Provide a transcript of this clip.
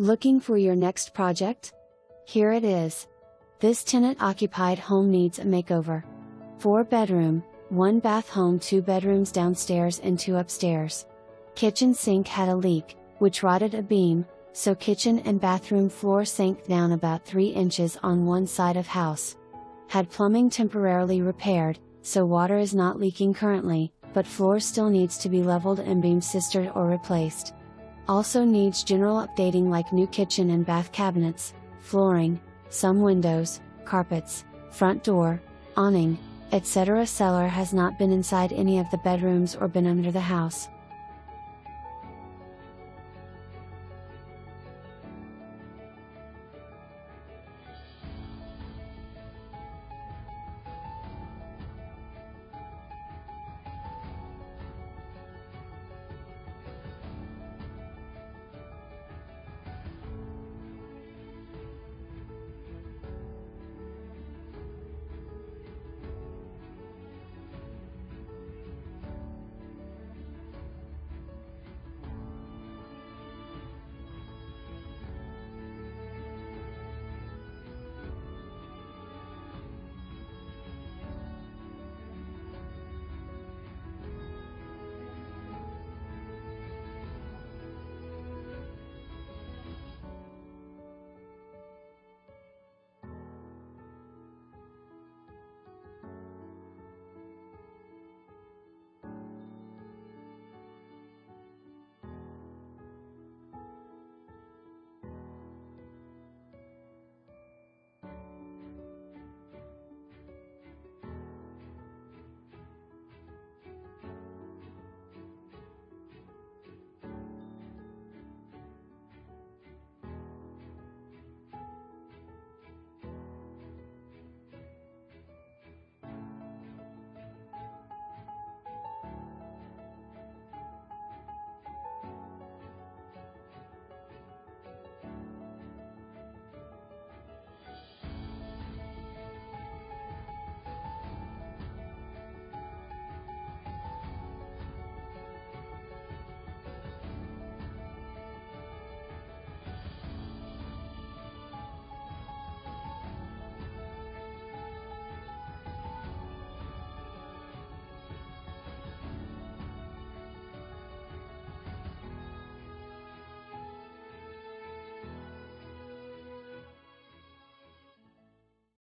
Looking for your next project? Here it is. This tenant-occupied home needs a makeover. 4-bedroom, 1-bath home, 2 bedrooms downstairs and 2 upstairs. Kitchen sink had a leak, which rotted a beam, so kitchen and bathroom floor sank down about 3 inches on one side of house. Had plumbing temporarily repaired, so water is not leaking currently, but floor still needs to be leveled and beam sistered or replaced. Also needs general updating like new kitchen and bath cabinets, flooring, some windows, carpets, front door, awning, etc. Seller has not been inside any of the bedrooms or been under the house.